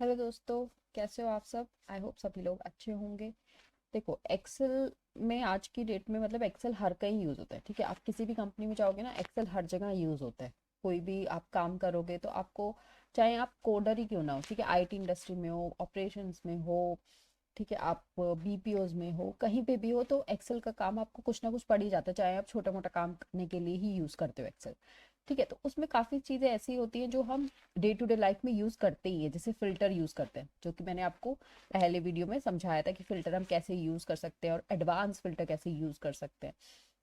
Hello दोस्तों, कैसे हो आप सब। आई होप सभी लोग अच्छे होंगे। देखो, एक्सेल में आज की डेट में मतलब एक्सेल हर कहीं यूज़ होता है। ठीक है, आप किसी भी कंपनी में जाओगे ना, एक्सेल हर जगह यूज़ होता है। कोई भी आप काम करोगे तो आपको, चाहे आप कोडर ही क्यों ना हो, ठीक है, आईटी इंडस्ट्री में हो, ऑपरेशंस में हो, ठीक है, आप बीपीओज में हो, कहीं पे भी हो, तो एक्सेल का काम आपको कुछ ना कुछ पड़ ही जाता है, चाहे आप छोटा मोटा काम करने के लिए ही यूज़ करते हो एक्सेल। ठीक है, तो उसमें काफ़ी चीज़ें ऐसी होती हैं जो हम डे टू डे लाइफ में यूज़ करते ही हैं, जैसे फ़िल्टर यूज़ करते हैं, जो कि मैंने आपको पहले वीडियो में समझाया था कि फ़िल्टर हम कैसे यूज़ कर सकते हैं और एडवांस फ़िल्टर कैसे यूज़ कर सकते हैं।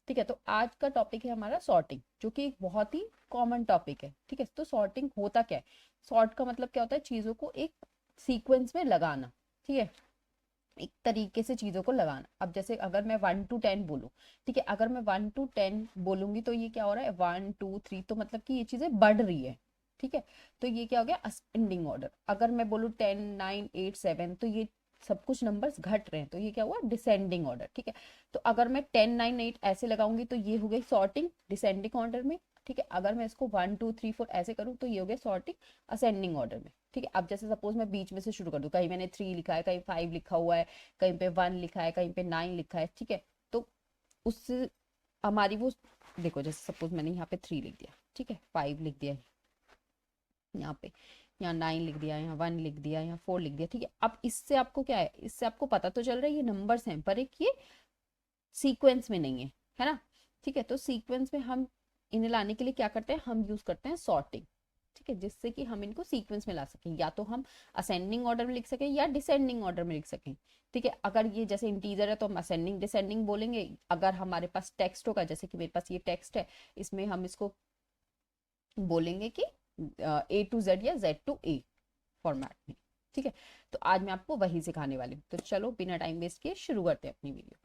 ठीक है, तो आज का टॉपिक है हमारा सॉर्टिंग, जो कि एक बहुत ही कॉमन टॉपिक है। ठीक है, तो सॉर्टिंग होता क्या है। सॉर्ट का मतलब क्या होता है, चीज़ों को एक सीक्वेंस में लगाना। ठीक है, एक तरीके से चीजों को लगाना। अब जैसे अगर मैं 1 to 10 बोलूँ, ठीक है, अगर मैं 1 to 10 बोलूंगी तो ये क्या हो रहा है, 1 2 3, तो मतलब कि ये चीजें बढ़ रही है। ठीक है, तो ये क्या हो गया, असेंडिंग ऑर्डर। अगर मैं बोलूँ 10 9 8 7, तो ये सब कुछ नंबर्स घट रहे हैं, तो ये क्या हुआ, डिसेंडिंग ऑर्डर। ठीक है, तो अगर मैं 10 9 8 ऐसे लगाऊंगी तो ये हो गई सॉर्टिंग डिसेंडिंग ऑर्डर में। ठीक है, अगर मैं इसको 1 2 3 4 ऐसे करूँ तो ये हो गया सॉर्टिंग असेंडिंग ऑर्डर में। ठीक है, अब जैसे सपोज मैं बीच में से शुरू कर दूं, कहीं मैंने 3 लिखा है, कहीं 5 लिखा हुआ है, कहीं पे 1 लिखा है, कहीं पे 9 लिखा है। ठीक है, तो उससे हमारी वो, देखो जैसे सपोज मैंने यहाँ पे 3 लिख दिया, ठीक है, 5 लिख दिया यहाँ पे, यहाँ 9 लिख दिया, यहाँ 1 लिख दिया, यहाँ 4 लिख दिया। ठीक है, अब इससे आपको क्या है, इससे आपको पता तो चल रहा है ये नंबर्स हैं, पर एक ये सीक्वेंस में नहीं है ना। ठीक है, तो सीक्वेंस में हम इन्हें लाने के लिए क्या करते हैं, हम यूज करते हैं सॉर्टिंग। ठीक है, जिससे कि हम इनको सीक्वेंस में ला सकें, या तो हम असेंडिंग ऑर्डर में लिख सकें या डिसेंडिंग ऑर्डर में लिख सकें। ठीक है, अगर ये जैसे इंटीजर है तो हम असेंडिंग डिसेंडिंग बोलेंगे। अगर हमारे पास टेक्स्ट होगा, जैसे कि मेरे पास ये टेक्स्ट है, इसमें हम इसको बोलेंगे कि A to Z या Z to A फॉर्मेट में। ठीक है, तो आज मैं आपको वही सिखाने वाली हूँ, तो चलो बिना टाइम वेस्ट किए शुरू करते हैं अपनी वीडियो।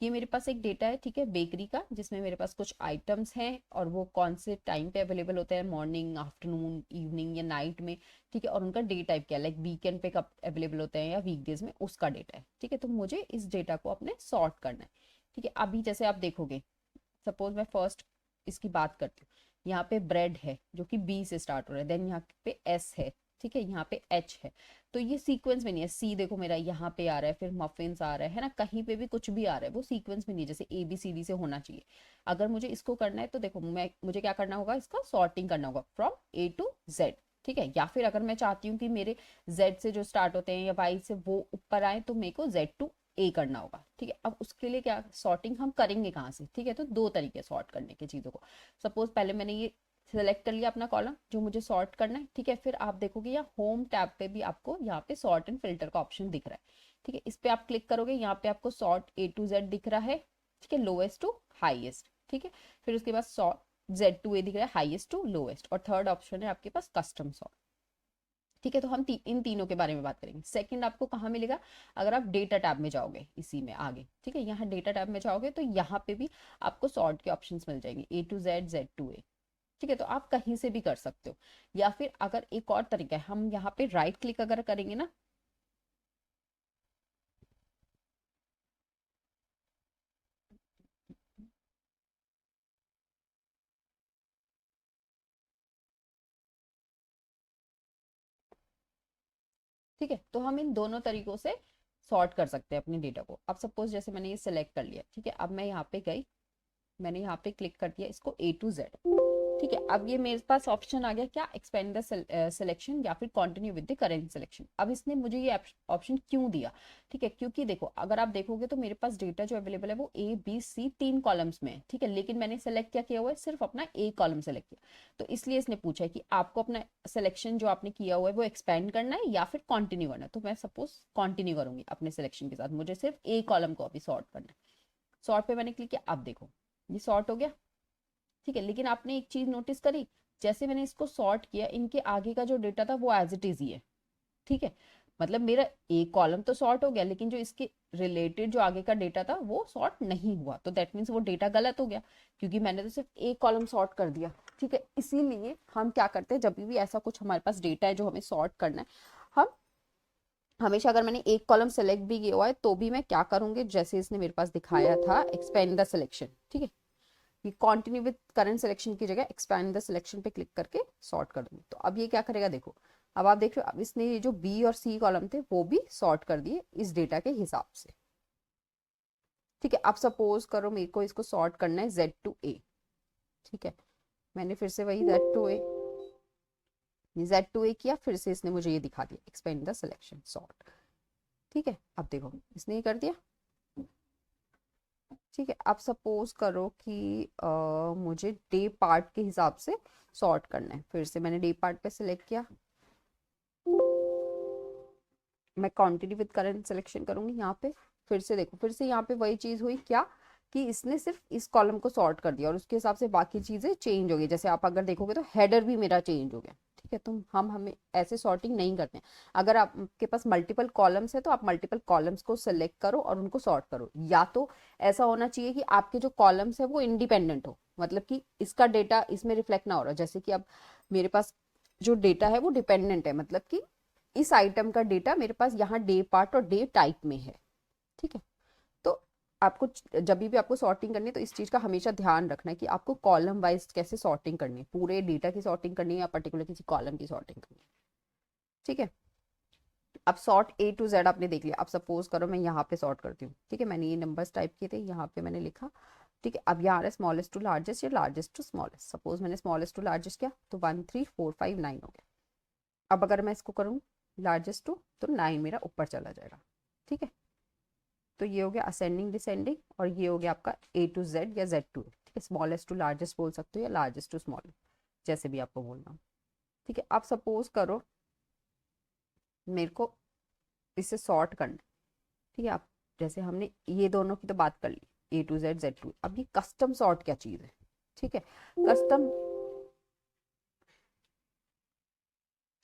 ये मेरे पास एक डेटा है, ठीक है, बेकरी का, जिसमें मेरे पास कुछ आइटम्स हैं और वो कौन से टाइम पे अवेलेबल होते हैं, मॉर्निंग, आफ्टरनून, इवनिंग या नाइट में। ठीक है, और उनका डे टाइप क्या है, लाइक वीकेंड पे कब अवेलेबल होते हैं या वीकडेज में, उसका डेटा है। ठीक है, तो मुझे इस डेटा को अपने सॉर्ट करना है। ठीक है, अभी जैसे आप देखोगे, सपोज मैं फर्स्ट इसकी बात करती हूँ, यहाँ पे ब्रेड है जो कि बी से स्टार्ट हो रहा है, देन यहाँ पे एस है, ठीक है, यहाँ पे एच है। तो ये सीक्वेंस में नहीं है। सी देखो मेरा यहाँ पे आ रहा है, फिर मफिन्स आ रहा है ना, कहीं पे भी कुछ भी आ रहा है, वो सीक्वेंस में नहीं है, जैसे ए बी सी डी से होना चाहिए। अगर मुझे इसको करना है तो देखो, मुझे क्या करना होगा, इसका सॉर्टिंग करना होगा फ्रॉम A to Z। ठीक है, या फिर अगर मैं चाहती हूँ कि मेरे जेड से जो स्टार्ट होते हैं या वाई से वो ऊपर आए, तो मेरे को Z to A करना होगा। ठीक है, अब उसके लिए क्या सॉर्टिंग हम करेंगे कहाँ से। ठीक है, तो दो तरीके सॉर्ट करने की चीजों को। सपोज पहले मैंने ये सेलेक्ट कर लिया अपना कॉलम जो मुझे सॉर्ट करना है। ठीक है, फिर आप देखोगे यहाँ होम टैब पे भी आपको यहाँ पे सॉर्ट एंड फिल्टर का ऑप्शन दिख रहा है। ठीक है, इस पे आप क्लिक करोगे, यहाँ पे आपको सॉर्ट A to Z दिख रहा है। ठीक है, लोएस्ट टू हाईएस्ट। ठीक है, फिर उसके बाद सॉर्ट Z to A दिख रहा है, हाईएस्ट टू लोएस्ट, और थर्ड ऑप्शन है आपके पास कस्टम सॉर्ट। ठीक है, तो हम इन तीनों के बारे में बात करेंगे। सेकंड आपको कहाँ मिलेगा, अगर आप डेटा टैब में जाओगे इसी में आगे। ठीक है, यहाँ डेटा टैब में जाओगे तो यहाँ पे भी आपको सॉर्ट के ऑप्शंस मिल जाएंगे, A to Z, Z to A। ठीक है, तो आप कहीं से भी कर सकते हो, या फिर अगर एक और तरीका है, हम यहाँ पे राइट क्लिक अगर करेंगे ना, ठीक है, तो हम इन दोनों तरीकों से सॉर्ट कर सकते हैं अपने डेटा को। अब सपोज जैसे मैंने ये सिलेक्ट कर लिया, ठीक है, अब मैं यहाँ पे गई, मैंने यहाँ पे क्लिक कर दिया इसको A to Z। ठीक है, अब ये मेरे पास ऑप्शन आ गया क्या, एक्सपेंड द सिलेक्शन या फिर continue with the current selection. अब इसने मुझे ये ऑप्शन क्यों दिया। ठीक है, क्योंकि देखो अगर आप देखोगे तो मेरे पास डेटा जो अवेलेबल है वो A B C 3 कॉलम्स में है। ठीक है, लेकिन मैंने सेलेक्ट क्या किया हुआ है, सिर्फ अपना A कॉलम सेलेक्ट किया। तो इसलिए इसने पूछा है कि आपको अपना सिलेक्शन जो आपने किया हुआ है वो एक्सपेंड करना है या फिर कंटिन्यू करना है। तो मैं सपोज कंटिन्यू करूंगी अपने सिलेक्शन के साथ, मुझे सिर्फ A कॉलम को अभी सॉर्ट करना है। सॉर्ट पे मैंने क्लिक किया, अब देखो ये सॉर्ट हो गया। ठीक है, लेकिन आपने एक चीज नोटिस करी, जैसे मैंने इसको सॉर्ट किया, इनके आगे का जो डेटा था वो एज इट इज ही है। ठीक है, मतलब मेरा एक कॉलम तो सॉर्ट हो गया, लेकिन जो इसके रिलेटेड जो आगे का डेटा था वो सॉर्ट नहीं हुआ, तो दैट मीन्स वो डेटा गलत हो गया, क्योंकि मैंने तो सिर्फ एक कॉलम सॉर्ट कर दिया। ठीक है, इसीलिए हम क्या करते हैं, जब भी ऐसा कुछ हमारे पास डेटा है जो हमें सॉर्ट करना है, हम हमेशा, अगर मैंने एक कॉलम सेलेक्ट भी किया हुआ है तो भी मैं क्या करूंगी, जैसे इसने मेरे पास दिखाया था एक्सपेंड द सिलेक्शन। ठीक है, ये कंटिन्यू विद करंट सिलेक्शन की जगह एक्सपैंड द सिलेक्शन पे क्लिक करके सॉर्ट कर दूंगी। तो अब ये क्या करेगा, देखो अब आप देख रहे हो, अब इसने ये जो बी और सी कॉलम थे वो भी सॉर्ट कर दिए इस डेटा के हिसाब से। ठीक है, अब सपोज करो मेरे को इसको सॉर्ट करना है Z टू A। ठीक है, मैंने फिर से वही Z टू A किया, फिर से इसने मुझे ये दिखा दिया एक्सपेंड द सिलेक्शन सॉर्ट। ठीक है, अब देखो इसने ये कर दिया। ठीक है, अब सपोज करो कि मुझे डे पार्ट के हिसाब से सॉर्ट करना है। फिर से मैंने डे पार्ट पे सिलेक्ट किया, मैं कंटिन्यू विद करंट सिलेक्शन करूंगी यहाँ पे। फिर से देखो, फिर से यहाँ पे वही चीज हुई क्या कि इसने सिर्फ इस कॉलम को सॉर्ट कर दिया और उसके हिसाब से बाकी चीजें चेंज हो गई। जैसे आप अगर देखोगे तो हेडर भी मेरा चेंज हो गया। ठीक है, तो हम हमें ऐसे सॉर्टिंग नहीं करते हैं। अगर आपके पास मल्टीपल कॉलम्स है तो आप मल्टीपल कॉलम्स को सिलेक्ट करो और उनको सॉर्ट करो। या तो ऐसा होना चाहिए कि आपके जो कॉलम्स है वो इंडिपेंडेंट हो, मतलब कि इसका डेटा इसमें रिफ्लेक्ट ना हो रहा। जैसे कि अब मेरे पास जो डेटा है वो डिपेंडेंट है, मतलब कि इस आइटम का डेटा मेरे पास यहाँ डे पार्ट और डे टाइप में है। ठीक है, तो आपको जब भी आपको सॉर्टिंग करनी है तो इस चीज का हमेशा ध्यान रखना है कि आपको कॉलम वाइज कैसे सॉर्टिंग करनी है, पूरे डेटा की सॉर्टिंग करनी है या पर्टिकुलर किसी कॉलम की सॉर्टिंग करनी है। ठीक है, अब सॉर्ट A to Z आपने देख लिया। अब सपोज करो मैं यहाँ पे सॉर्ट करती हूँ। ठीक है, मैंने ये नंबर्स टाइप किए थे, यहाँ पे मैंने लिखा। ठीक है, अब यहाँ आ रहा है स्मॉलेस्ट टू लार्जेस्ट या लार्जेस्ट टू स्मॉलेस्ट। सपोज मैंने स्मॉलेस्ट टू लार्जेस्ट किया तो 1 3 4 5 9 हो गया। अब अगर मैं इसको करूँ लार्जेस्ट टू, तो 9 मेरा ऊपर चला जाएगा। ठीक है, तो ये हो गया असेंडिंग डिसेंडिंग, और ये हो गया आपका A to Z या Z to A। ठीक है, स्मॉलेस्ट टू लार्जेस्ट बोल सकते हो या लार्जेस्ट टू स्मॉलेस्ट, जैसे भी आपको बोलना हो। ठीक है, अब सपोज करो मेरे को इसे सॉर्ट करना। ठीक है, आप जैसे हमने ये दोनों की तो बात कर ली, A to Z Z to A। अब ये कस्टम सॉर्ट क्या चीज है? ठीक है, कस्टम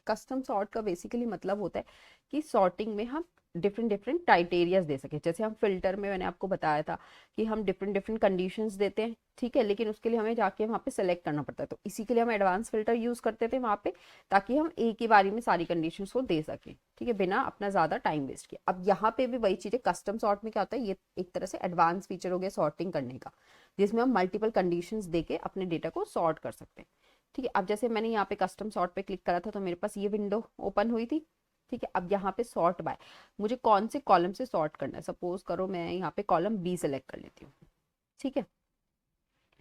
कस्टम सॉर्ट का बेसिकली मतलब होता है कि सॉर्टिंग में हम डिफरेंट डिफरेंट क्राइटेरियाज दे सके। जैसे हम फिल्टर में मैंने आपको बताया था कि हम डिफरेंट डिफरेंट कंडीशंस देते हैं। ठीक है, लेकिन उसके लिए हमें जाके वहाँ पे सेलेक्ट करना पड़ता है, तो इसी के लिए हम एडवांस फिल्टर यूज करते थे वहाँ पे, ताकि हम एक ही बारी में सारी कंडीशंस को दे सकें। ठीक है, बिना अपना ज्यादा टाइम वेस्ट किए। अब यहाँ पे भी वही चीज है, कस्टम सॉर्ट में क्या होता है, ये एक तरह से एडवांस फीचर हो गया सॉर्टिंग करने का, जिसमें हम मल्टीपल कंडीशंस देके अपने डेटा को सॉर्ट कर सकते हैं। ठीक है, अब जैसे मैंने यहाँ पे कस्टम सॉर्ट पे क्लिक करा था तो मेरे पास ये विंडो ओपन हुई थी। ठीक है, अब यहाँ पे सॉर्ट बाय, मुझे कौन से कॉलम से सॉर्ट करना है। सपोज करो मैं यहाँ पे कॉलम B सेलेक्ट कर लेती हूँ। ठीक है,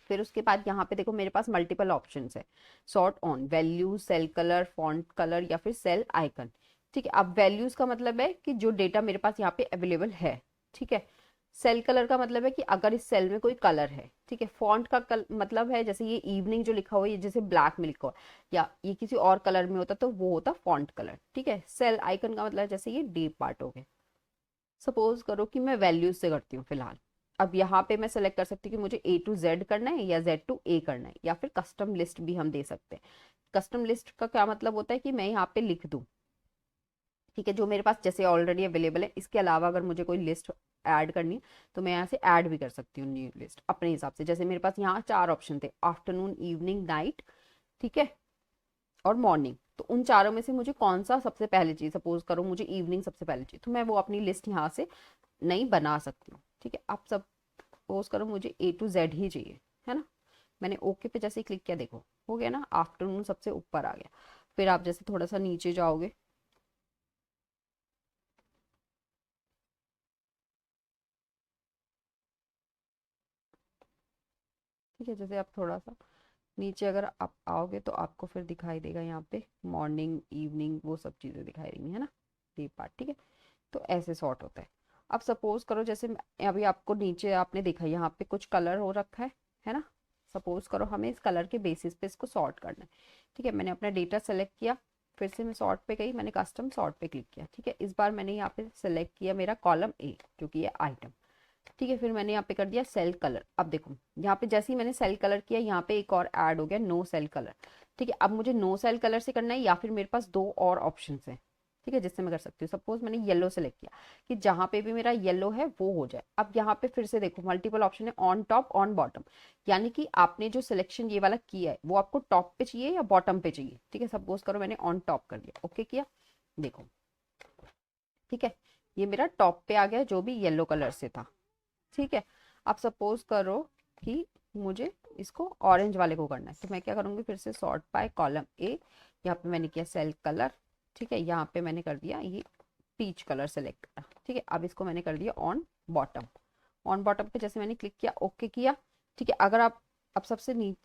फिर उसके बाद यहाँ पे देखो मेरे पास मल्टीपल ऑप्शंस है। Sort on values, cell colour, font colour या फिर सेल आइकन। ठीक है, अब वैल्यूज का मतलब है कि जो डेटा मेरे पास यहाँ पे अवेलेबल है। ठीक है, सेल कलर का मतलब है कि अगर इस सेल में कोई कलर है। ठीक है, फॉन्ट का मतलब है जैसे ये इवनिंग जो लिखा हुआ है, ये जैसे ब्लैक में लिखा हुआ है या ये किसी और कलर में होता तो वो होता फॉन्ट कलर। ठीक है, सेल आइकन का मतलब जैसे ये डे पार्ट हो गए। सपोज करो कि मैं वैल्यूज से करती हूँ फिलहाल। अब यहाँ पे मैं सेलेक्ट कर सकती हूँ कि मुझे A to Z करना है या Z to A करना है, या फिर कस्टम लिस्ट भी हम दे सकते हैं। कस्टम लिस्ट का क्या मतलब होता है कि मैं यहाँ पे लिख दूँ। ठीक है, जो मेरे पास जैसे ऑलरेडी अवेलेबल है, इसके अलावा अगर मुझे कोई लिस्ट ऐड करनी है तो मैं यहाँ से ऐड भी कर सकती हूँ न्यू लिस्ट अपने हिसाब से। जैसे मेरे पास यहाँ 4 ऑप्शन थे, आफ्टरनून, इवनिंग, नाइट, ठीक है, और मॉर्निंग। तो उन चारों में से मुझे कौन सा सबसे पहले चाहिए, सपोज करो मुझे इवनिंग सबसे पहले चाहिए, तो मैं वो अपनी लिस्ट यहाँ से नहीं बना सकती हूँ। ठीक है, आप सपोज करो मुझे A to Z ही चाहिए, है ना। मैंने ओके पे जैसे क्लिक किया, देखो हो गया ना, आफ्टरनून सबसे ऊपर आ गया। फिर आप जैसे थोड़ा सा नीचे जाओगे, ठीक है, जैसे आप थोड़ा सा नीचे अगर आप आओगे तो आपको फिर दिखाई देगा यहाँ पे मॉर्निंग, इवनिंग, वो सब चीज़ें दिखाई देंगी, है ना, ये पार्ट। ठीक है, तो ऐसे सॉर्ट होता है। अब सपोज करो जैसे अभी आपको नीचे आपने देखा यहाँ पे कुछ कलर हो रखा है ना। सपोज करो हमें इस कलर के बेसिस पे इसको सॉर्ट करना है। ठीक है, मैंने अपना डेटा सेलेक्ट किया, फिर से मैं सॉर्ट पे गई, मैंने कस्टम सॉर्ट पे क्लिक किया। ठीक है, इस बार मैंने यहाँ पे सेलेक्ट किया मेरा कॉलम A, क्योंकि ये आइटम। ठीक है, फिर मैंने यहाँ पे कर दिया सेल कलर। अब देखो यहाँ पे जैसे ही मैंने सेल कलर किया, यहाँ पे एक और ऐड हो गया, नो सेल कलर। ठीक है, अब मुझे नो सेल कलर से करना है या फिर मेरे पास दो और ऑप्शन है। ठीक है, जिससे मैं कर सकती हूँ। सपोज मैंने येलो सेलेक्ट किया कि जहां पे भी मेरा येलो है वो हो जाए। अब यहाँ पे फिर से देखो मल्टीपल ऑप्शन है, ऑन टॉप, ऑन बॉटम, यानी कि आपने जो सिलेक्शन ये वाला किया है वो आपको टॉप पे चाहिए या बॉटम पे चाहिए। ठीक है, सपोज करो मैंने ऑन टॉप कर दिया, ओके किया, देखो। ठीक है, ये मेरा टॉप पे आ गया जो भी येलो कलर से था। ठीक है, अब सपोज करो कि मुझे इसको ऑरेंज वाले को करना है, तो मैं क्या करूंगी, फिर से सॉर्ट बाय कॉलम A, यहाँ पे मैंने किया सेल कलर। ठीक है, यहाँ पे मैंने कर दिया ये पीच कलर सेलेक्ट करा। ठीक है, अब इसको मैंने कर दिया ऑन बॉटम। ऑन बॉटम पे जैसे मैंने क्लिक किया, ओके किया। ठीक है, अगर आप अब सबसे नीचे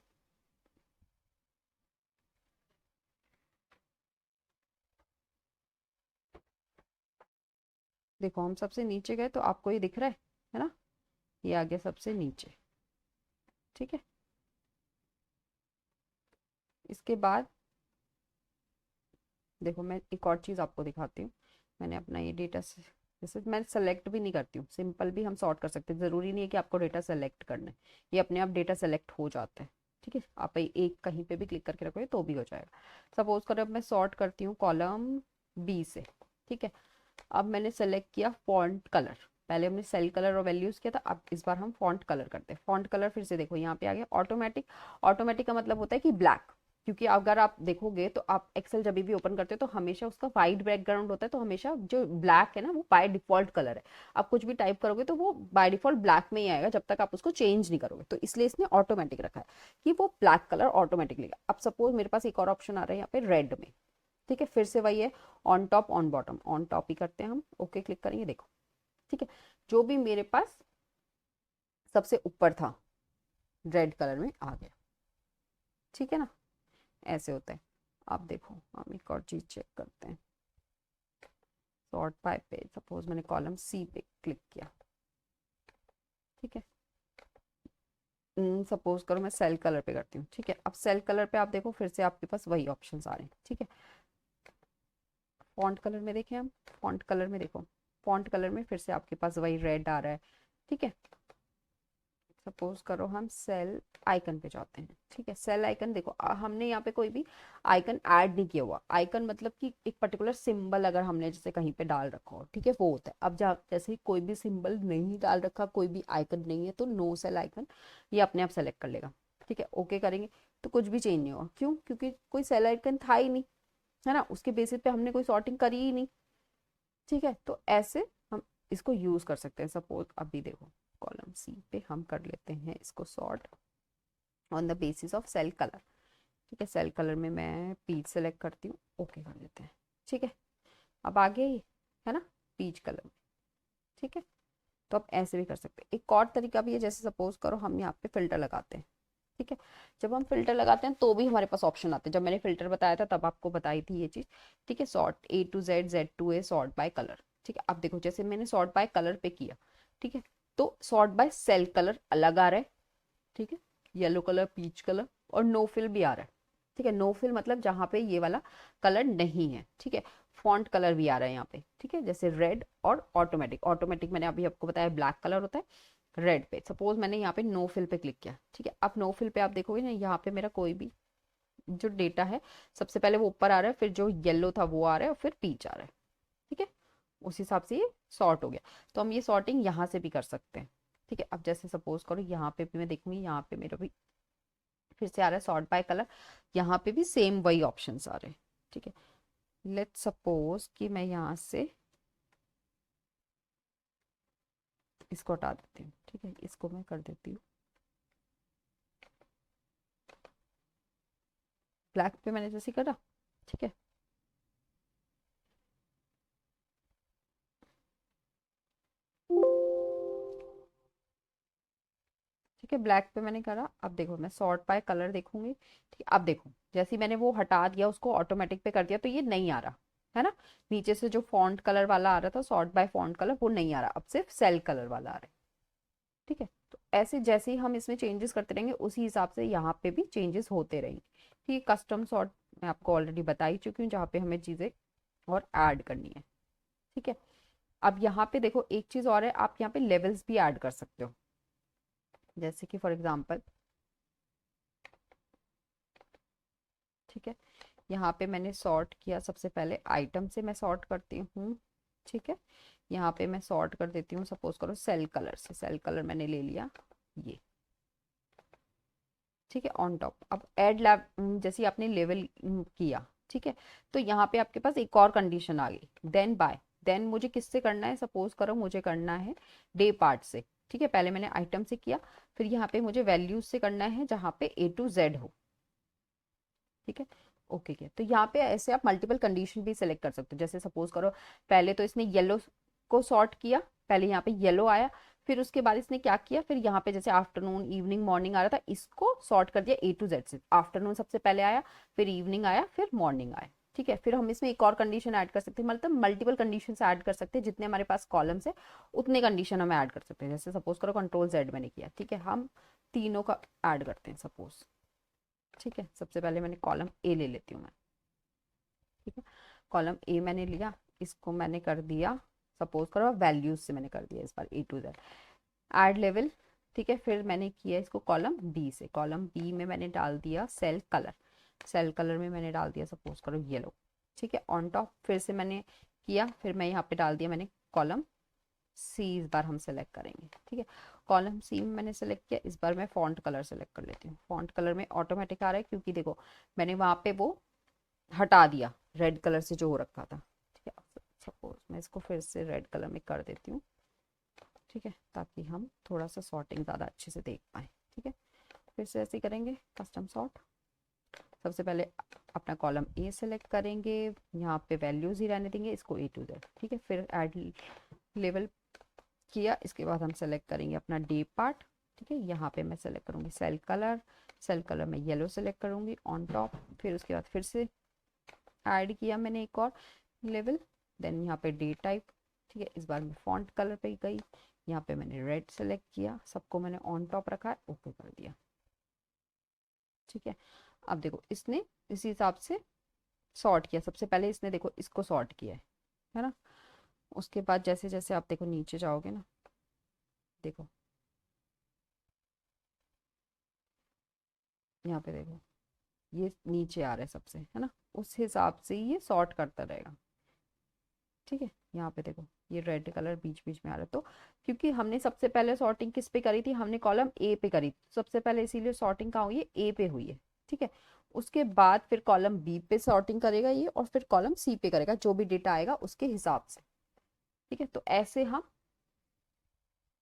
देखो, हम सबसे नीचे गए तो आपको ये दिख रहा है ना, ये आ गया सबसे नीचे। ठीक है, इसके बाद देखो मैं एक और चीज़ आपको दिखाती हूँ। मैंने अपना ये डेटा जैसे मैं सेलेक्ट भी नहीं करती हूँ, सिंपल भी हम सॉर्ट कर सकते हैं, ज़रूरी नहीं है कि आपको डेटा सेलेक्ट करना है, ये अपने आप डेटा सेलेक्ट हो जाता है। ठीक है, आप एक कहीं पे भी क्लिक करके रखोगे तो भी हो जाएगा। सपोज करो अब मैं सॉर्ट करती हूँ कॉलम बी से। ठीक है, अब मैंने सेलेक्ट किया फॉन्ट कलर। पहले हमने सेल कलर और वैल्यूज किया था, अब इस बार हम फॉन्ट कलर करते हैं। फॉन्ट कलर फिर से देखो यहाँ पे आ गया ऑटोमेटिक। ऑटोमेटिक का मतलब होता है कि ब्लैक, क्योंकि अगर आप देखोगे तो आप एक्सेल जब भी ओपन करते हो तो हमेशा उसका वाइट बैकग्राउंड होता है, तो हमेशा जो ब्लैक है ना वो बाय डिफॉल्ट कलर है। आप कुछ भी टाइप करोगे तो वो बाय डिफॉल्ट ब्लैक में ही आएगा जब तक आप उसको चेंज नहीं करोगे, तो इसलिए इसने ऑटोमेटिक रखा है कि वो ब्लैक कलर ऑटोमेटिक लेगा। अब सपोज मेरे पास एक और ऑप्शन आ रहा है यहाँ पे रेड में। ठीक है, फिर से वही है, on top on bottom, on top ही करते हैं हम, ओके क्लिक करेंगे, देखो। ठीक है, जो भी मेरे पास सबसे ऊपर था रेड कलर में आ गया। ठीक है ना, ऐसे होता है। आप देखो हम एक और चीज चेक करते हैं। सॉर्ट बाय पे सपोज मैंने कॉलम सी पे क्लिक किया। ठीक है, सपोज करो मैं सेल कलर पे करती हूँ। ठीक है, अब सेल कलर पे आप देखो फिर से आपके पास वही ऑप्शंस आ रहे हैं। ठीक है, फॉन्ट कलर में देखें हम, फॉन्ट कलर में देखो, फॉन्ट कलर में फिर से आपके पास वही रेड आ रहा है। ठीक है, सपोज करो हम सेल आइकन पे जाते हैं। ठीक है, सेल आइकन देखो, हमने यहाँ पे कोई भी आइकन ऐड नहीं किया हुआ। आइकन मतलब कि एक पर्टिकुलर सिंबल अगर हमने जैसे कहीं पे डाल रखा हो, ठीक है, वो होता है। अब जैसे कोई भी सिंबल नहीं डाल रखा, कोई भी आइकन नहीं है, तो नो सेल आइकन ये अपने आप सेलेक्ट कर लेगा। ठीक है, ओके करेंगे तो कुछ भी चेंज नहीं होगा। क्यों? क्योंकि कोई सेल आइकन था ही नहीं, है ना, उसके बेसिस पे हमने कोई सॉर्टिंग करी ही नहीं। ठीक है, तो ऐसे हम इसको यूज कर सकते हैं। सपोज अभी देखो कॉलम सी पे हम कर लेते हैं इसको sort on the basis of cell colour. ठीक है, सेल कलर में मैं पीच सेलेक्ट करती हूँ, ओके कर देते हैं। ठीक है, अब आ गया ये, है ना, पीच कलर में। ठीक है, तो आप ऐसे भी कर सकते हैं। एक और तरीका भी है, जैसे सपोज करो हम यहाँ पे फिल्टर लगाते हैं। ठीक है, जब हम फिल्टर लगाते हैं तो भी हमारे पास ऑप्शन आते हैं। जब मैंने फिल्टर बताया था तब आपको बताई थी ये चीज। ठीक है, sort A to Z, Z to A, sort by colour. ठीक है, अब देखो जैसे मैंने सॉर्ट बाय कलर पे किया। ठीक है, तो सॉर्ट बाय सेल कलर अलग आ रहा है। ठीक है, येलो कलर, पीच कलर, और नो फिल भी आ रहा है। ठीक है, नो फिल मतलब जहाँ पे ये वाला कलर नहीं है। ठीक है, फॉन्ट कलर भी आ रहा है यहाँ पे। ठीक है, जैसे रेड और ऑटोमेटिक। ऑटोमेटिक मैंने अभी आपको बताया ब्लैक कलर होता है। रेड पे सपोज मैंने यहाँ पे नो फिल पे क्लिक किया। ठीक है, अब नो फिल पे आप देखोगे ना, यहाँ पे मेरा कोई भी जो डेटा है सबसे पहले वो ऊपर आ रहा है, फिर जो येलो था वो आ रहा है, और फिर पीच आ रहा है। ठीक है, उस हिसाब से ये सॉर्ट हो गया। तो हम ये सॉर्टिंग यहाँ से भी कर सकते हैं। ठीक है, अब जैसे सपोज करो यहाँ पे भी मैं देखूंगी, यहाँ पे मेरा भी फिर से आ रहा है सॉर्ट बाय कलर। यहाँ पे भी सेम वही ऑप्शंस आ रहे हैं। ठीक है, लेट्स सपोज कि मैं यहाँ से इसको हटा देती हूँ। ठीक है, इसको मैं कर देती हूँ ब्लैक पे, मैंने जैसे करा। ठीक है, ठीक है, ब्लैक पे मैंने करा। अब देखो मैं सॉर्ट बाय कलर देखूंगी। ठीक है, अब देखो जैसे मैंने वो हटा दिया, उसको ऑटोमेटिक पे कर दिया, तो ये नहीं आ रहा है ना। नीचे से जो फॉन्ट कलर वाला आ रहा था, सॉर्ट बाय फॉन्ट कलर, वो नहीं आ रहा, अब सिर्फ सेल कलर वाला आ रहा है। ठीक है, तो ऐसे जैसे ही हम इसमें चेंजेस करते रहेंगे उसी हिसाब से यहाँ पे भी चेंजेस होते रहेंगे। ठीक है, कस्टम सॉर्ट मैं आपको ऑलरेडी बता ही चुकी हूँ, जहाँ पे हमें चीजें और ऐड करनी है। ठीक है, अब यहाँ पे देखो एक चीज और है, आप यहाँ पे लेवल्स भी ऐड कर सकते हो। जैसे कि फॉर एग्जांपल, ठीक है, यहाँ पे मैंने सॉर्ट किया, सबसे पहले आइटम से मैं सॉर्ट करती हूँ। ठीक है, यहाँ पे मैं सॉर्ट कर देती हूँ, सपोज करो सेल कलर से। सेल कलर मैंने ले लिया ये। ठीक है, ऑन टॉप अब एड लैब, जैसे आपने लेवल किया। ठीक है, तो यहाँ पे आपके पास एक और कंडीशन आ गई, देन बाय। देन मुझे किससे करना है? सपोज करो मुझे करना है डे पार्ट से। ठीक है, पहले मैंने आइटम से किया, फिर यहाँ पे मुझे वैल्यूज से करना है जहाँ पे ए टू जेड हो। ठीक है, ओके किया। तो यहाँ पे ऐसे आप मल्टीपल कंडीशन भी सिलेक्ट कर सकते हो। जैसे सपोज करो पहले तो इसने येलो को सॉर्ट किया, पहले यहाँ पे येलो आया, फिर उसके बाद इसने क्या किया, फिर यहाँ पे जैसे आफ्टरनून इवनिंग मॉर्निंग आ रहा था, इसको सॉर्ट कर दिया ए टू जेड से। आफ्टरनून सबसे पहले आया, फिर इवनिंग आया, फिर मॉर्निंग आया। ठीक है, फिर हम इसमें एक और कंडीशन ऐड कर सकते हैं, मतलब मल्टीपल कंडीशन ऐड कर सकते हैं। जितने हमारे पास कॉलम्स है उतने कंडीशन हम ऐड कर सकते हैं। जैसे सपोज करो कंट्रोल जेड मैंने किया, ठीक है, हम तीनों का ऐड करते हैं सपोज। ठीक है, सबसे पहले मैंने कॉलम ए ले लेती हूँ मैं। ठीक है, कॉलम ए मैंने लिया, इसको मैंने कर दिया सपोज करो वैल्यूज से मैंने कर दिया इस बार ए टू जेड, ऐड लेवल। ठीक है, फिर मैंने किया इसको कॉलम बी से, कॉलम बी में मैंने डाल दिया सेल कलर, सेल कलर में मैंने डाल दिया सपोज करो येलो। ठीक है, ऑन टॉप फिर से मैंने किया, फिर मैं यहाँ पे डाल दिया मैंने कॉलम सी, इस बार हम सेलेक्ट करेंगे। ठीक है, कॉलम सी में मैंने सेलेक्ट किया, इस बार मैं फॉन्ट कलर सेलेक्ट कर लेती हूँ। फॉन्ट कलर में ऑटोमेटिक आ रहा है क्योंकि देखो मैंने वहाँ पे वो हटा दिया रेड कलर से जो हो रखा था। ठीक है, सपोज मैं इसको फिर से रेड कलर में कर देती हूँ। ठीक है, ताकि हम थोड़ा सा सॉर्टिंग ज़्यादा अच्छे से देख पाए। ठीक है, फिर से ऐसे ही करेंगे कस्टम सॉर्ट। सबसे पहले अपना कॉलम ए सेलेक्ट करेंगे, यहाँ पे वैल्यूज ही रहने देंगे, इसको ए टू जेड। ठीक है, फिर ऐड लेवल किया, इसके बाद हम सेलेक्ट करेंगे अपना डे पार्ट। ठीक है, यहाँ पे मैं सेलेक्ट करूँगी सेल कलर, सेल कलर में येलो सेलेक्ट करूँगी ऑन टॉप। फिर उसके बाद फिर से ऐड किया मैंने एक और लेवल, देन यहाँ पे डे टाइप। ठीक है, इस बार मैं फॉन्ट कलर पे गई, यहाँ पे मैंने रेड सेलेक्ट किया, सबको मैंने ऑन टॉप रखा है, ओके कर दिया। ठीक है, अब देखो इसने इसी हिसाब से सॉर्ट किया। सबसे पहले इसने देखो इसको सॉर्ट किया है ना। उसके बाद जैसे जैसे आप देखो नीचे जाओगे ना, देखो यहाँ पे देखो ये नीचे आ रहा है सबसे, है ना, उस हिसाब से ये सॉर्ट करता रहेगा। ठीक है, यहाँ पे देखो ये रेड कलर बीच बीच में आ रहा है, तो क्योंकि हमने सबसे पहले सॉर्टिंग किस पे करी थी, हमने कॉलम ए पे करी थी सबसे पहले, इसीलिए सॉर्टिंग कहाँ हुई है, ए पे हुई है। ठीक है, उसके बाद फिर कॉलम बी पे सॉर्टिंग करेगा ये, और फिर कॉलम सी पे करेगा जो भी डेटा आएगा उसके हिसाब से। ठीक है, तो ऐसे हम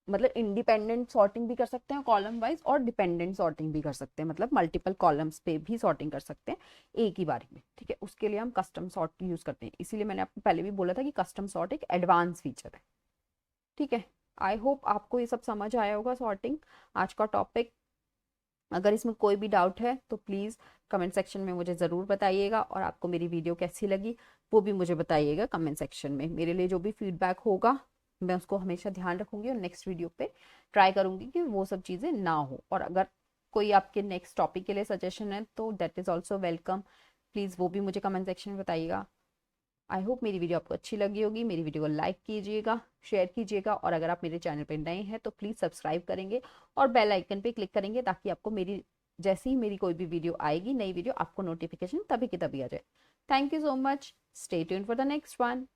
मतलब इंडिपेंडेंट सॉर्टिंग भी कर सकते हैं कॉलम वाइज, और डिपेंडेंट सॉर्टिंग भी कर सकते हैं, मतलब मल्टीपल कॉलम्स पे भी सॉर्टिंग कर सकते हैं एक ही बारी में। ठीक है, उसके लिए हम कस्टम सॉर्ट यूज करते हैं, इसीलिए मैंने आपको पहले भी बोला था कि कस्टम सॉर्ट एक एडवांस फीचर है। ठीक है, आई होप आपको ये सब समझ आया होगा सॉर्टिंग आज का टॉपिक। अगर इसमें कोई भी डाउट है तो प्लीज़ कमेंट सेक्शन में मुझे ज़रूर बताइएगा, और आपको मेरी वीडियो कैसी लगी वो भी मुझे बताइएगा कमेंट सेक्शन में। मेरे लिए जो भी फीडबैक होगा मैं उसको हमेशा ध्यान रखूंगी, और नेक्स्ट वीडियो पे ट्राई करूंगी कि वो सब चीज़ें ना हो। और अगर कोई आपके नेक्स्ट टॉपिक के लिए सजेशन है तो that is also welcome, please वो भी मुझे कमेंट सेक्शन में बताइएगा। आई होप मेरी वीडियो आपको अच्छी लगी होगी। मेरी वीडियो को लाइक कीजिएगा, शेयर कीजिएगा, और अगर आप मेरे चैनल पर नए हैं तो प्लीज़ सब्सक्राइब करेंगे और बेल आइकन पे क्लिक करेंगे, ताकि आपको मेरी जैसे ही मेरी कोई भी वीडियो आएगी, नई वीडियो, आपको नोटिफिकेशन तभी की तभी आ जाए। Thank you so much, stay tuned for the next one.